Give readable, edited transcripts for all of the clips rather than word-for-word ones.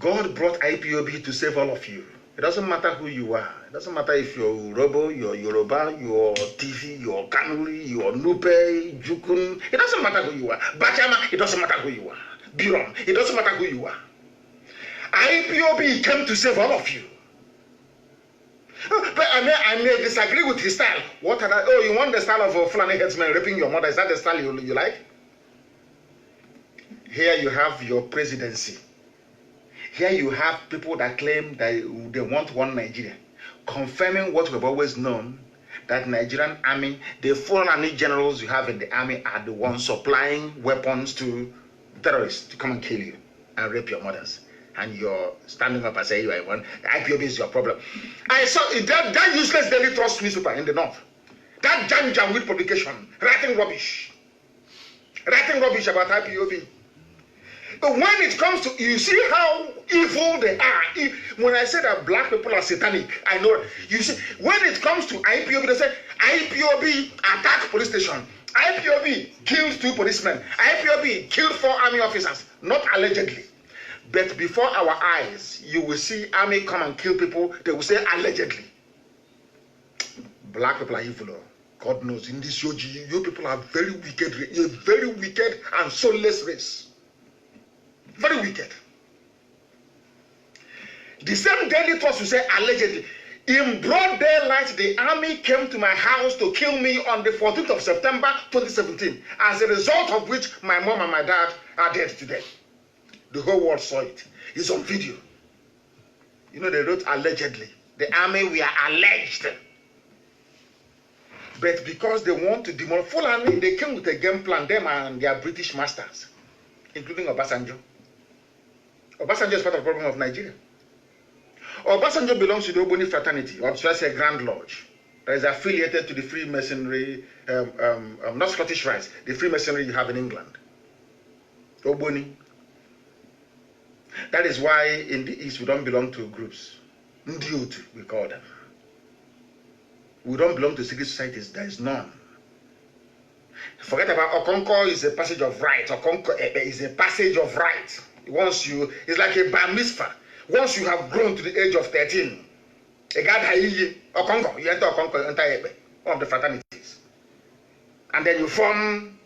God brought IPOB to save all of you. It doesn't matter who you are. It doesn't matter if you're Robo, you're Yoruba, you're TV, you're Kanuri, you're Nupe, Jukun. It doesn't matter who you are. Bachama, it doesn't matter who you are. Biron, it doesn't matter who you are. IPOB came to save all of you. But I may disagree with his style. What are that? Oh, you want the style of a Fulani headsman raping your mother? Is that the style you like? Here you have your presidency. Here you have people that claim that they want one Nigeria, confirming what we've always known, that Nigerian army, the Fulani generals you have in the army are the ones supplying weapons to terrorists to come and kill you and rape your mothers. And you're standing up and saying you are one. The IPOB is your problem. I saw that useless Daily Trust newspaper in the north. That Jan with publication, writing rubbish about IPOB. But when it comes to, you see how evil they are. When I say that black people are satanic, I know. You see, when it comes to IPOB, they say IPOB attacked police station. IPOB killed 2 policemen. IPOB killed 4 army officers, not allegedly. But before our eyes, you will see army come and kill people. They will say allegedly. Black people are evil. God knows in this yogi, you people are very wicked. You're very wicked and soulless race. Very wicked. The same Daily Trust will say allegedly. In broad daylight, the army came to my house to kill me on the 14th of September 2017. As a result of which my mom and my dad are dead today. The whole world saw it. It's on video. You know, they wrote allegedly. The army we are alleged. But because they want to demolish Fulani, they came with a game plan, them and their British masters, including Obasanjo. Obasanjo is part of the problem of Nigeria. Obasanjo belongs to the Oboni fraternity, or should I say Grand Lodge, that is affiliated to the Freemasonry, not Scottish Rites, the Freemasonry you have in England. Oboni. That is why in the East we don't belong to groups. Ndiut, we call them. We don't belong to secret societies. There is none. Forget about Okonko is a passage of right. Okonko is a passage of right. Once you, it's like a bar mitzvah. Once you have grown to the age of 13, Okonko, you enter Okonko, you enter Ebe, one of the fraternities. And then you form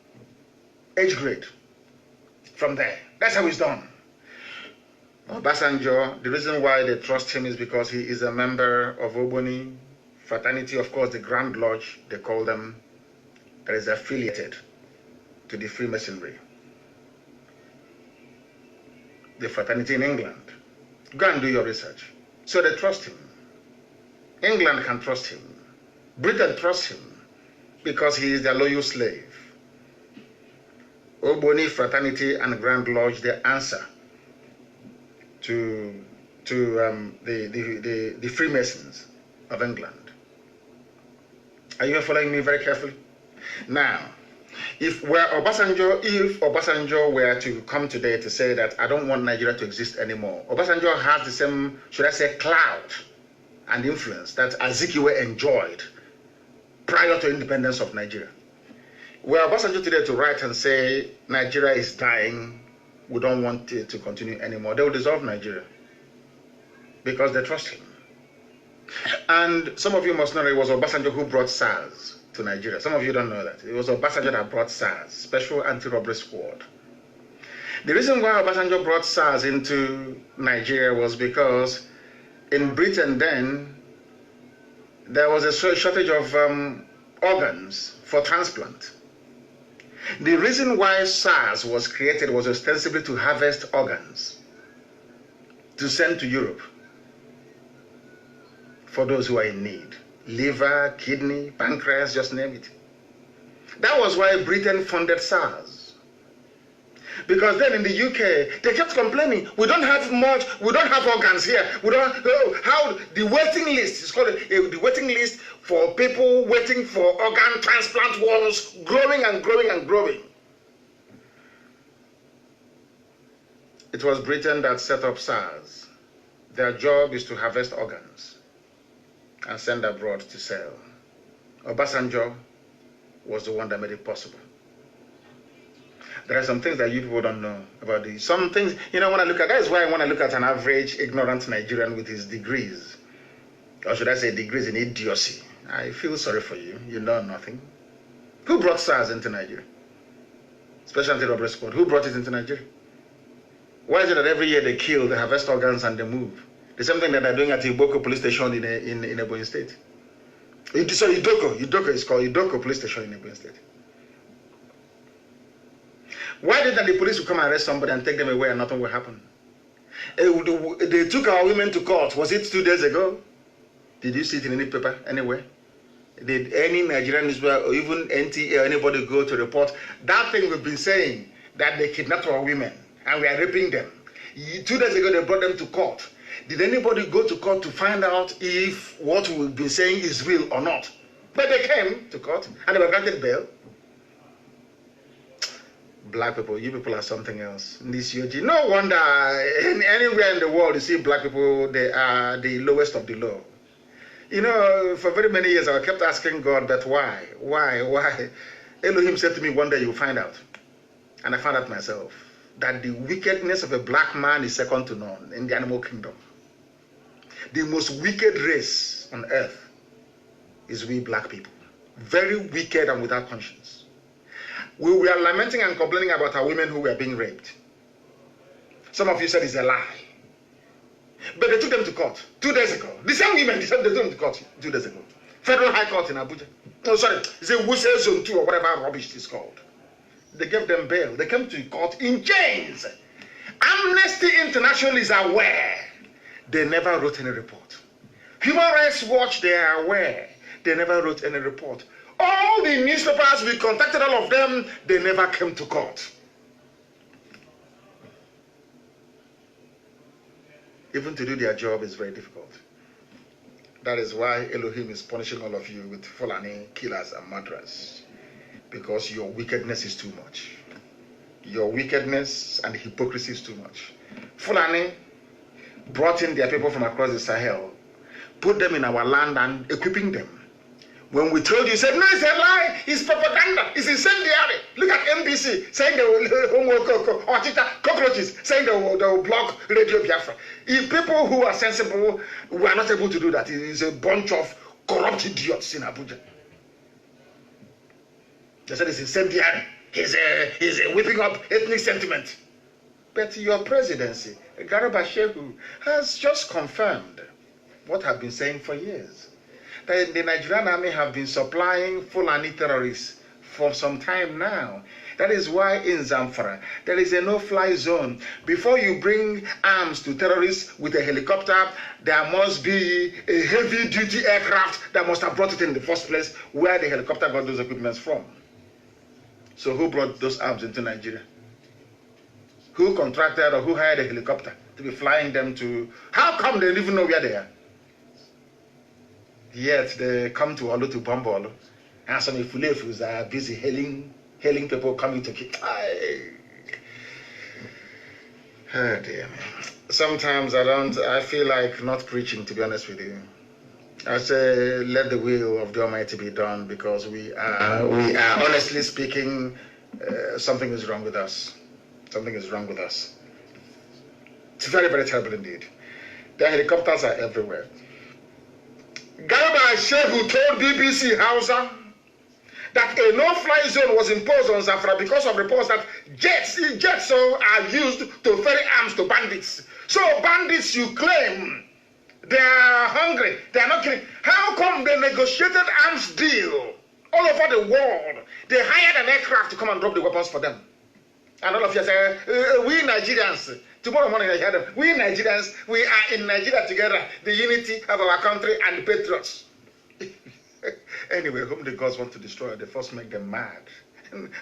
age grade from there. That's how it's done. Obasanjo, the reason why they trust him is because he is a member of Oboni fraternity, of course, the Grand Lodge, they call them, that is affiliated to the Freemasonry. The fraternity in England. Go and do your research. So they trust him. England can trust him. Britain trusts him because he is their loyal slave. Oboni fraternity and Grand Lodge, they answer to the Freemasons of England. Are you following me very carefully? Now, if Obasanjo were to come today to say that I don't want Nigeria to exist anymore, Obasanjo has the same, should I say, clout and influence that Azikiwe enjoyed prior to independence of Nigeria. Were Obasanjo today to write and say Nigeria is dying, we don't want it to continue anymore, they will dissolve Nigeria because they trust him. And some of you must know that it was Obasanjo who brought Sars to Nigeria. Some of you don't know that. It was Obasanjo that brought Sars, Special Anti-Robbery Squad. The reason why Obasanjo brought Sars into Nigeria was because in Britain then, there was a shortage of organs for transplant. The reason why SARS was created was ostensibly to harvest organs to send to Europe for those who are in need. Liver, kidney, pancreas, just name it. That was why Britain funded SARS. Because then in the UK, they kept complaining, we don't have much, we don't have organs here. We don't know how the waiting list, it's called the waiting list for people waiting for organ transplant was growing and growing and growing. It was Britain that set up SARS. Their job is to harvest organs and send abroad to sell. Obasanjo was the one that made it possible. There are some things that you people don't know about these. Some things, you know, when I look at, that's why I want to look at an average ignorant Nigerian with his degrees, or should I say degrees in idiocy. I feel sorry for you. You know nothing. Who brought SARS into Nigeria? Special Anti-Robbery Squad. Who brought it into Nigeria? Why is it that every year they kill, they harvest organs, and they move? The same thing that they're doing at Iboko police station in Ebonyi State. So Idoko is called Idoko police station in Ebonyi State. Why didn't the police come and arrest somebody and take them away and nothing will happen? They took our women to court. Was it 2 days ago? Did you see it in any paper anywhere? Did any Nigerian newspaper or even NTA or anybody go to report that thing we've been saying, that they kidnapped our women and we are raping them? 2 days ago they brought them to court. Did anybody go to court to find out if what we've been saying is real or not? But they came to court and they were granted bail. Black people, you people are something else. This UG. No wonder anywhere in the world you see black people, they are the lowest of the low. You know, for very many years I kept asking God, but why? Elohim said to me, one day you'll find out. And I found out myself that the wickedness of a black man is second to none in the animal kingdom. The most wicked race on earth is we black people. Very wicked and without conscience. We were lamenting and complaining about our women who were being raped. Some of you said it's a lie. But they took them to court 2 days ago. The same women, they took them to court 2 days ago. Federal High Court in Abuja. No, sorry, it's a Wuse Zone 2 or whatever rubbish it's called. They gave them bail. They came to court in chains. Amnesty International is aware. They never wrote any report. Human Rights Watch, they are aware. They never wrote any report. All the newspapers, we contacted all of them, they never came to court. Even to do their job is very difficult. That is why Elohim is punishing all of you with Fulani killers and murderers. Because your wickedness is too much. Your wickedness and hypocrisy is too much. Fulani brought in their people from across the Sahel, put them in our land and equipping them. When we told you, said, no, it's a lie, it's propaganda, it's incendiary. Look at NBC saying they will, or cockroaches saying they will block Radio Biafra. If people who are sensible were not able to do that, it is a bunch of corrupt idiots in Abuja. They said it's incendiary, he's whipping up ethnic sentiment. But your presidency, Garba Shehu, has just confirmed what I've been saying for years. That the Nigerian army have been supplying Fulani terrorists for some time now. That is why in Zamfara, there is a no-fly zone. Before you bring arms to terrorists with a helicopter, there must be a heavy-duty aircraft that must have brought it in the first place, where the helicopter got those equipments from. So who brought those arms into Nigeria? Who contracted or who hired a helicopter to be flying them to? How come they don't even know where they are? Yet they come to Olu to bomb Olu, and some Ifulefus are busy hailing people coming to kill. Oh dear man. Sometimes I feel like not preaching, to be honest with you. I say let the will of the Almighty be done, because we are honestly speaking, something is wrong with us. Something is wrong with us. It's very, very terrible indeed. The helicopters are everywhere. Garba Shehu told BBC Hausa that a no-fly zone was imposed on Zamfara because of reports that jets are used to ferry arms to bandits. So bandits, you claim, they are hungry, they are not killing. How come they negotiated arms deal all over the world? They hired an aircraft to come and drop the weapons for them. And all of you say, we Nigerians, tomorrow morning I hear them, we Nigerians, we are in Nigeria together, the unity of our country and the patriots. Anyway, whom the gods want to destroy, they first make them mad.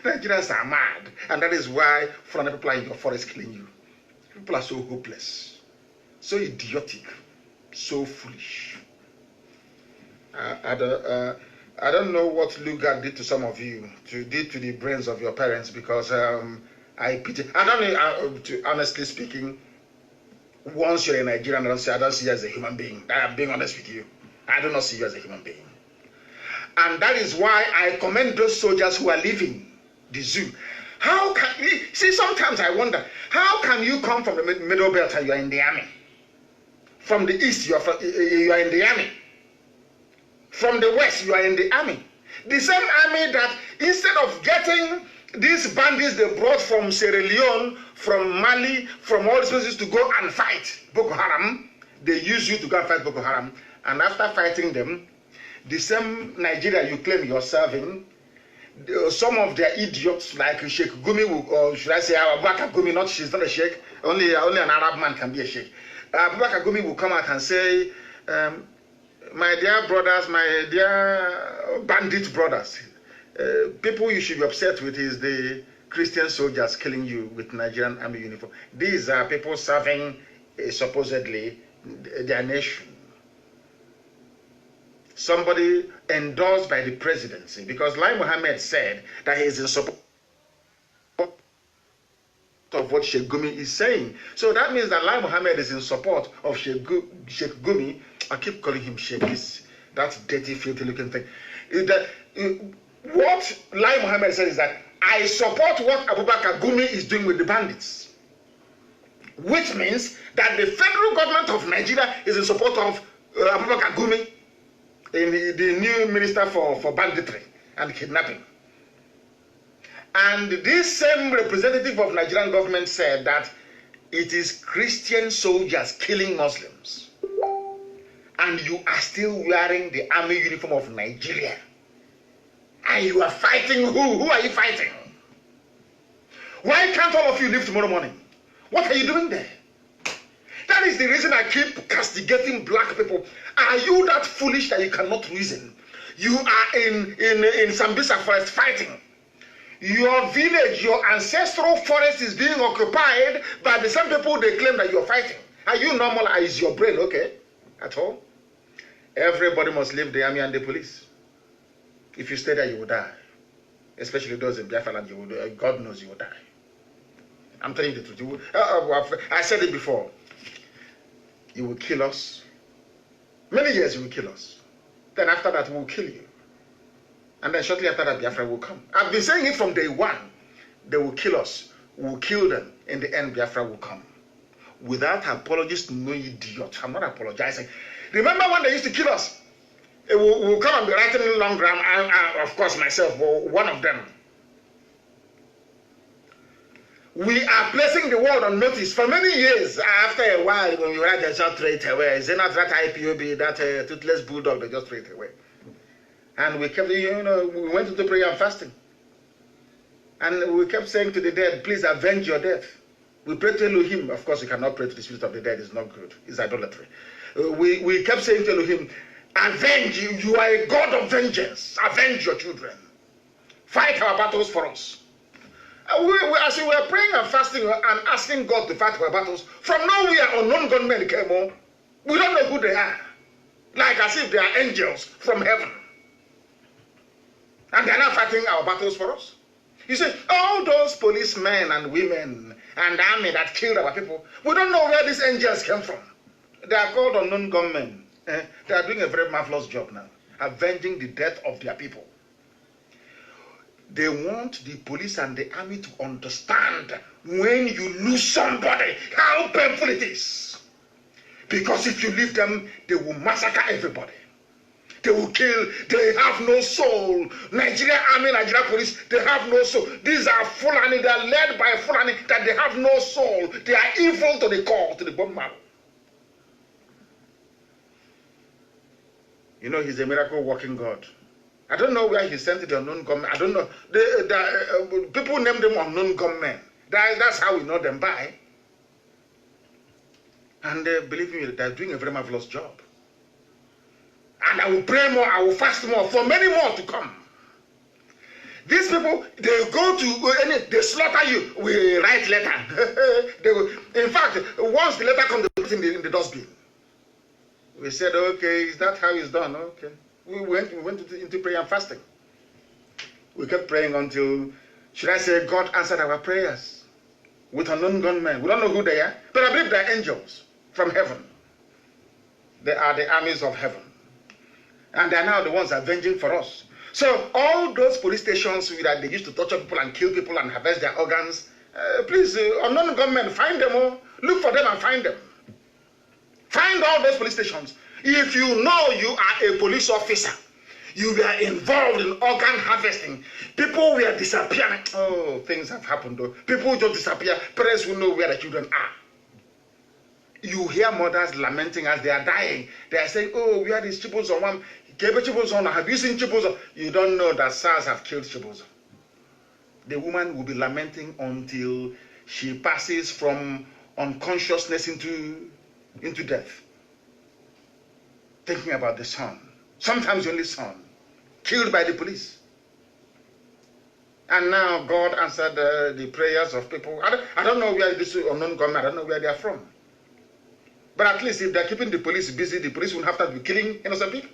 Nigerians are mad, and that is why foreign people are in your forest killing you. People are so hopeless, so idiotic, so foolish. I don't know what Lugard did to some of you, did to the brains of your parents, because I pity. I don't know, honestly speaking, once you're a Nigerian, I don't see you as a human being. I'm being honest with you. I do not see you as a human being. And that is why I commend those soldiers who are leaving the zoo. How can you see? Sometimes I wonder, how can you come from the middle belt and you are in the army? From the east, you are in the army. From the west, you are in the army. The same army that instead of getting these bandits they brought from Sierra Leone, from Mali, from all these places to go and fight Boko Haram, they use you to go and fight Boko Haram. And after fighting them, the same Nigeria you claim you're serving, some of their idiots like Sheikh Gumi, or should I say Abubakar Gumi, not she's not a sheikh, only an Arab man can be a sheikh. Abubakar Gumi will come out and say, my dear brothers, my dear bandit brothers, people you should be upset with is the Christian soldiers killing you with Nigerian army uniform. These are people serving supposedly their nation. Somebody endorsed by the presidency, because Lai Mohammed said that he is in support of what Sheikh Gumi is saying. So that means that Lai Mohammed is in support of Sheikh Gumi. I keep calling him Sheikh, that dirty, filthy looking thing. What Lai Mohammed said is that I support what Abubakar Gumi is doing with the bandits. Which means that the federal government of Nigeria is in support of Abubakar Gumi, the new minister for banditry and kidnapping. And this same representative of Nigerian government said that it is Christian soldiers killing Muslims. And you are still wearing the army uniform of Nigeria. And you are fighting who? Who are you fighting? Why can't all of you leave tomorrow morning? What are you doing there? That is the reason I keep castigating black people. Are you that foolish that you cannot reason? You are in Sambisa forest fighting. Your village, your ancestral forest is being occupied by the same people they claim that you are fighting. Are you normal? Is your brain okay at all? Everybody must leave the army and the police. If you stay there, you will die. Especially those in Biafra land, you will, God knows you will die. I'm telling you the truth. You will, I said it before. You will kill us. Many years you will kill us. Then after that, we will kill you. And then shortly after that, Biafra will come. I've been saying it from day one. They will kill us. We will kill them. In the end, Biafra will come. Without apologies, no idiot. I'm not apologizing. Remember when they used to kill us? We'll come and be writing in long gram. Of course, myself, one of them. We are placing the world on notice for many years. After a while, when we write, they just throw it away. Is it not that IPOB, that toothless bulldog, they just throw it away? And we kept, we went into prayer and fasting. And we kept saying to the dead, please avenge your death. We prayed to Elohim. Of course, we cannot pray to the spirit of the dead. It's not good. It's idolatry. We kept saying to Elohim, avenge. You are a God of vengeance. Avenge your children. Fight our battles for us. As we were praying and fasting and asking God to fight our battles, from nowhere unknown gunmen came on. We don't know who they are. Like as if they are angels from heaven. And they are not fighting our battles for us. You see, all those policemen and women and army that killed our people, we don't know where these angels came from. They are called unknown gunmen. They are doing a very marvelous job now, avenging the death of their people. They want the police and the army to understand when you lose somebody, how painful it is. Because if you leave them, they will massacre everybody. They will kill. They have no soul. Nigerian army, Nigerian police, they have no soul. These are Fulani. They are led by Fulani that they have no soul. They are evil to the core, to the bone marrow. You know, he's a miracle working God. I don't know where he sent the unknown gunmen. I don't know. People name them unknown gunmen. That's how we know them by. And believe me, they're doing a very marvelous job. And I will pray more, I will fast more, for many more to come. These people, they go to, they slaughter you. We write letter. In fact, once the letter comes, they put it in the dustbin. We said, okay, is that how it's done? Okay. We went into prayer and fasting. We kept praying until, should I say, God answered our prayers with unknown gunmen. We don't know who they are, but I believe they're angels from heaven. They are the armies of heaven. And they are now the ones avenging for us. So all those police stations that they used to torture people and kill people and harvest their organs, please, unknown gunmen, find them all. Look for them and find them. Find all those police stations. If you know you are a police officer, you were involved in organ harvesting, people were disappearing. Oh, things have happened though. People just disappear. Parents will know where the children are. You hear mothers lamenting as they are dying. They are saying, oh, we had these Chibozo. Have you seen Chibozo? You don't know that Sars have killed Chibozo. The woman will be lamenting until she passes from unconsciousness into death. Thinking about the son. Sometimes the only son. Killed by the police. And now God answered the prayers of people. I don't know where this unknown government, I don't know where they are from. But at least if they're keeping the police busy, the police won't have to be killing innocent people.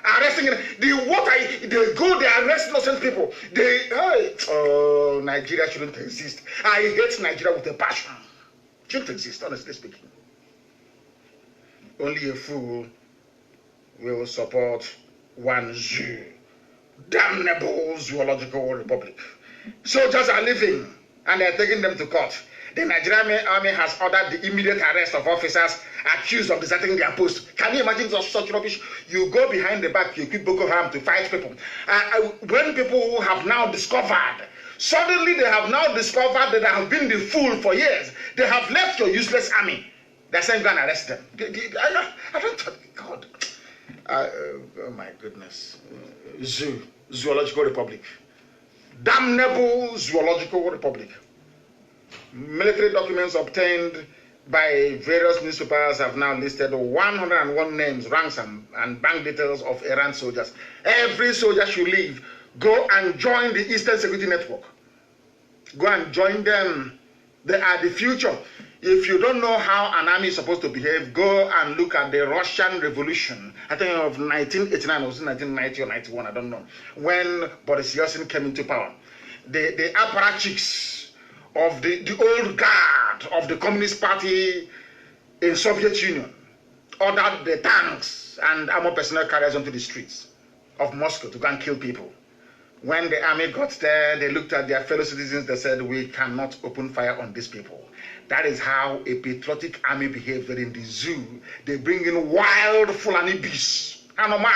Arresting, they go, they arrest innocent people. Oh, Nigeria shouldn't exist. I hate Nigeria with a passion. Shouldn't exist, honestly speaking. Only a fool will support one zoo. Damnable zoological republic. Soldiers are living and they're taking them to court. The Nigerian army has ordered the immediate arrest of officers accused of deserting their post. Can you imagine such rubbish? You go behind the back, you equip Boko Haram to fight people. When people have now discovered, suddenly they have now discovered that they have been the fool for years. They have left your useless army. They're saying go and arrest them. I don't God. Oh my goodness. Zoological republic. Damnable zoological republic. Military documents obtained by various newspapers have now listed 101 names, ranks, and bank details of errant soldiers. Every soldier should leave. Go and join the Eastern Security Network. Go and join them. They are the future. If you don't know how an army is supposed to behave, go and look at the Russian Revolution. I think of 1989 or 1990 or 91, I don't know. When Boris Yeltsin came into power. The apparatchiks of the old guard of the Communist Party in Soviet Union ordered the tanks and armored personnel carriers onto the streets of Moscow to go and kill people. When the army got there, they looked at their fellow citizens, they said, we cannot open fire on these people. That is how a patriotic army behaves in the zoo. They bring in wild Fulani beasts, animal,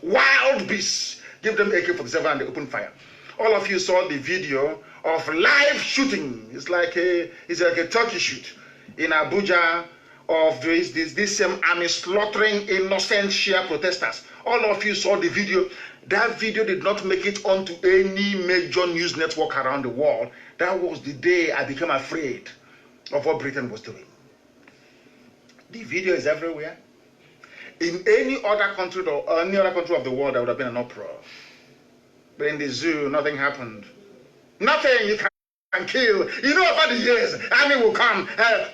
wild beasts, give them AK-47 and they open fire. All of you saw the video of live shooting. It's like a turkey shoot in Abuja of this same army slaughtering innocent Shia protesters. All of you saw the video. That video did not make it onto any major news network around the world. That was the day I became afraid of what Britain was doing. The video is everywhere. In any other country or any other country of the world, there would have been an uproar. But in the zoo, nothing happened. Nothing you can kill. You know, about the years, army will come,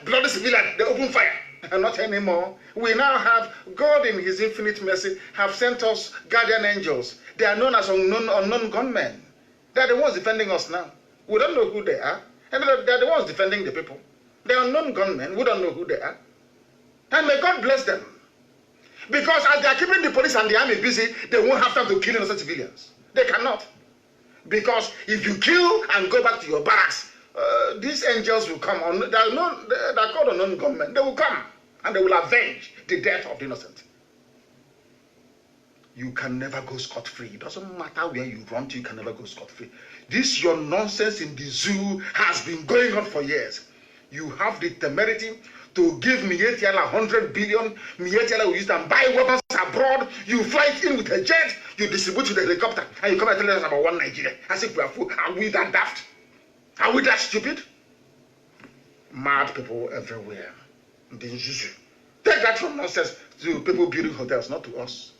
bloody civilian, they open fire. Not anymore. We now have God in his infinite mercy have sent us guardian angels. They are known as unknown gunmen. They are the ones defending us now. We don't know who they are. And they are the ones defending the people. They are unknown gunmen. We don't know who they are. And may God bless them. Because as they are keeping the police and the army busy, they won't have time to kill innocent civilians. They cannot. Because if you kill and go back to your barracks, these angels will come. They are called unknown gunmen. They will come and they will avenge the death of the innocent. You can never go scot-free. It doesn't matter where you run to, you can never go scot-free. This your nonsense in the zoo has been going on for years. You have the temerity to give Mietiala 100 billion. Mietiala will use them, buy weapons abroad. You fly it in with a jet, you distribute to the helicopter, and you come and tell us about one Nigeria. As if we are fool. Are we that daft? Are we that stupid? Mad people everywhere. Take that from nonsense to people building hotels, not to us.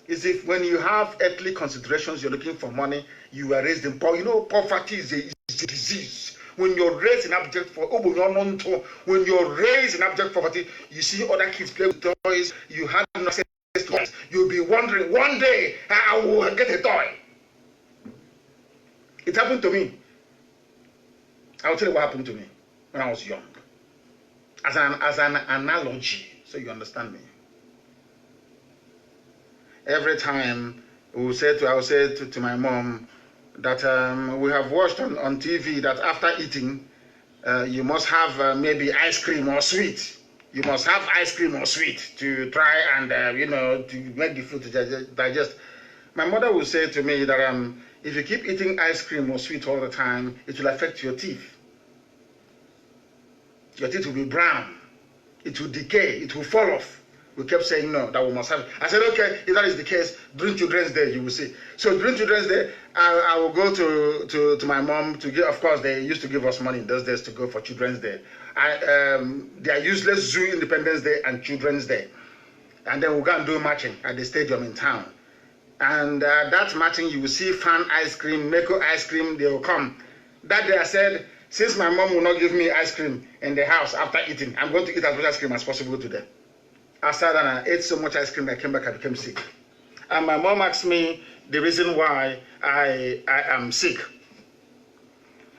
It's if when you have earthly considerations, you're looking for money, you are raised in poverty. You know, poverty is a disease. When you're raised in abject when you're raised in abject poverty, you see other kids play with toys, you have no access to toys. You'll be wondering, one day I will get a toy. It happened to me. I'll tell you what happened to me when I was young. As an analogy, so you understand me. Every time I will say to my mom that we have watched on TV that after eating, you must have maybe ice cream or sweet. You must have ice cream or sweet to try and, to make the food to digest. My mother will say to me that if you keep eating ice cream or sweet all the time, it will affect your teeth. Your teeth will be brown. It will decay. It will fall off. We kept saying no, that we must have it. I said, okay, if that is the case, during Children's Day, you will see. So during Children's Day, I will go to my mom to give, of course, they used to give us money in those days to go for Children's Day. They are useless Zoo Independence Day and Children's Day. And then we'll go and do matching at the stadium in town. And that matching, you will see Fan ice cream, Meko ice cream, they will come. That day I said, since my mom will not give me ice cream in the house after eating, I'm going to eat as much ice cream as possible today. After that, I ate so much ice cream that I came back, I became sick. And my mom asked me the reason why I am sick.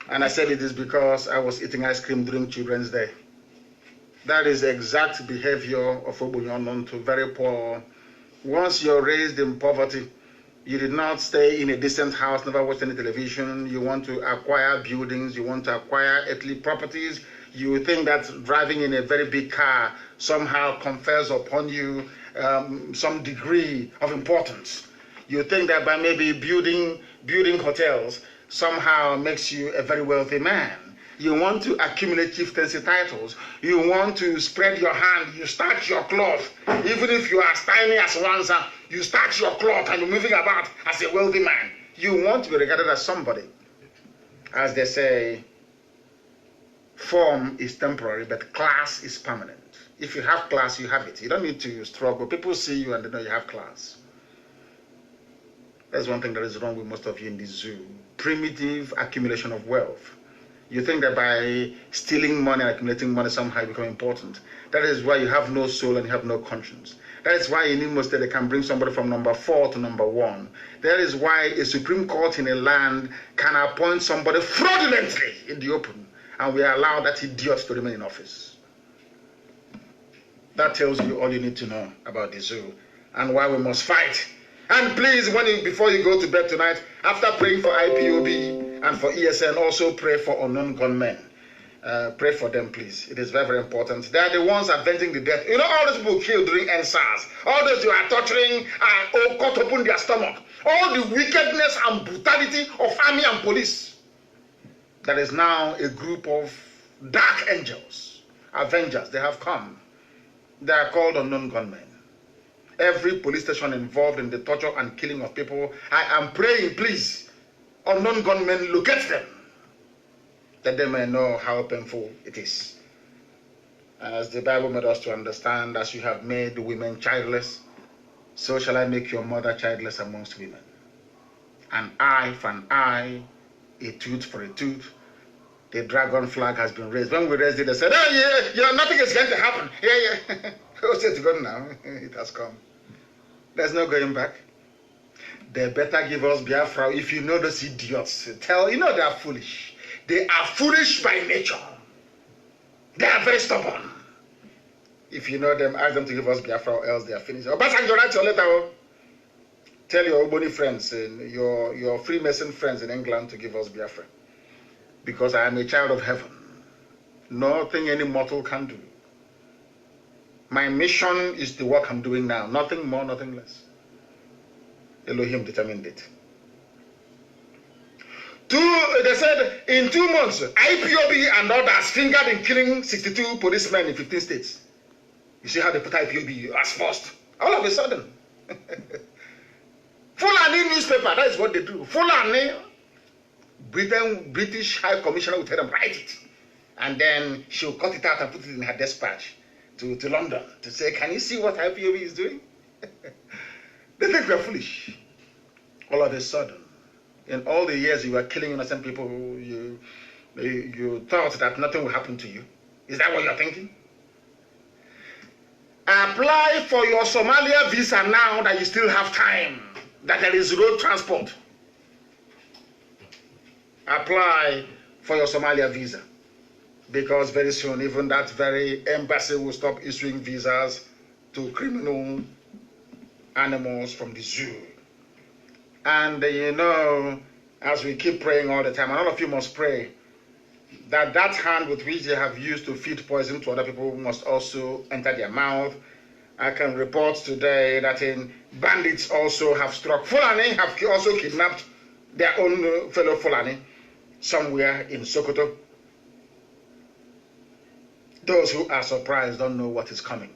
And I said it is because I was eating ice cream during Children's Day. That is exact behavior of Obunyonon to very poor. Once you're raised in poverty, you did not stay in a decent house, never watched any television, you want to acquire buildings, you want to acquire earthly properties, you think that driving in a very big car somehow confers upon you some degree of importance. You think that by maybe building hotels somehow makes you a very wealthy man. You want to accumulate chieftaincy titles. You want to spread your hand. You start your cloth. Even if you are as tiny as Wanza, you start your cloth and you're moving about as a wealthy man. You want to be regarded as somebody. As they say, form is temporary, but class is permanent. If you have class, you have it. You don't need to struggle. People see you and they know you have class. That's one thing that is wrong with most of you in this zoo. Primitive accumulation of wealth. You think that by stealing money and accumulating money somehow you become important. That is why you have no soul and you have no conscience. That is why in Imo State they can bring somebody from number 4 to number 1. That is why a Supreme Court in a land can appoint somebody fraudulently in the open, and we allow that idiot to remain in office. That tells you all you need to know about the zoo and why we must fight. And please, before you go to bed tonight, after praying for IPOB and for ESN, also pray for unknown gunmen. Pray for them, please. It is very, very important. They are the ones avenging the death. You know, all those people killed during Sars, all those you are torturing and cut open their stomach, all the wickedness and brutality of army and police. There is now a group of dark angels, avengers. They have come. They are called unknown gunmen. Every police station involved in the torture and killing of people, I am praying, please, unknown gunmen, locate them, that they may know how painful it is. As the Bible made us to understand, as you have made women childless, so shall I make your mother childless amongst women. An eye for an eye, a tooth for a tooth. The dragon flag has been raised. When we raised it, they said, oh, yeah, nothing is going to happen. Yeah. What's it going now? It has come. There's no going back. They better give us Biafra. If you know those idiots, they are foolish. They are foolish by nature. They are very stubborn. If you know them, ask them to give us Biafra or else they are finished. Obasanjo, write your letter. Tell your Oboni friends, your Freemason friends in England to give us Biafra. Because I am a child of heaven. Nothing any mortal can do. My mission is the work I'm doing now. Nothing more, nothing less. Elohim determined it. They said in 2 months, IPOB and others fingered in killing 62 policemen in 15 states. You see how they put IPOB as first. All of a sudden. Fulani newspaper, that is what they do. Fulani, British High Commissioner will tell them, write it. And then she'll cut it out and put it in her dispatch to London to say, can you see what IPOB is doing? They think we're foolish. All of a sudden, in all the years you were killing innocent people, you thought that nothing will happen to you. Is that what you're thinking? Apply for your Somalia visa now that you still have time, that there is road transport. Apply for your Somalia visa. Because very soon, even that very embassy will stop issuing visas to criminal animals from the zoo. And you know, as we keep praying all the time, and all of you must pray, that that hand with which they have used to feed poison to other people must also enter their mouth. I can report today that in bandits also have struck. Fulani have also kidnapped their own fellow Fulani somewhere in Sokoto. Those who are surprised don't know what is coming.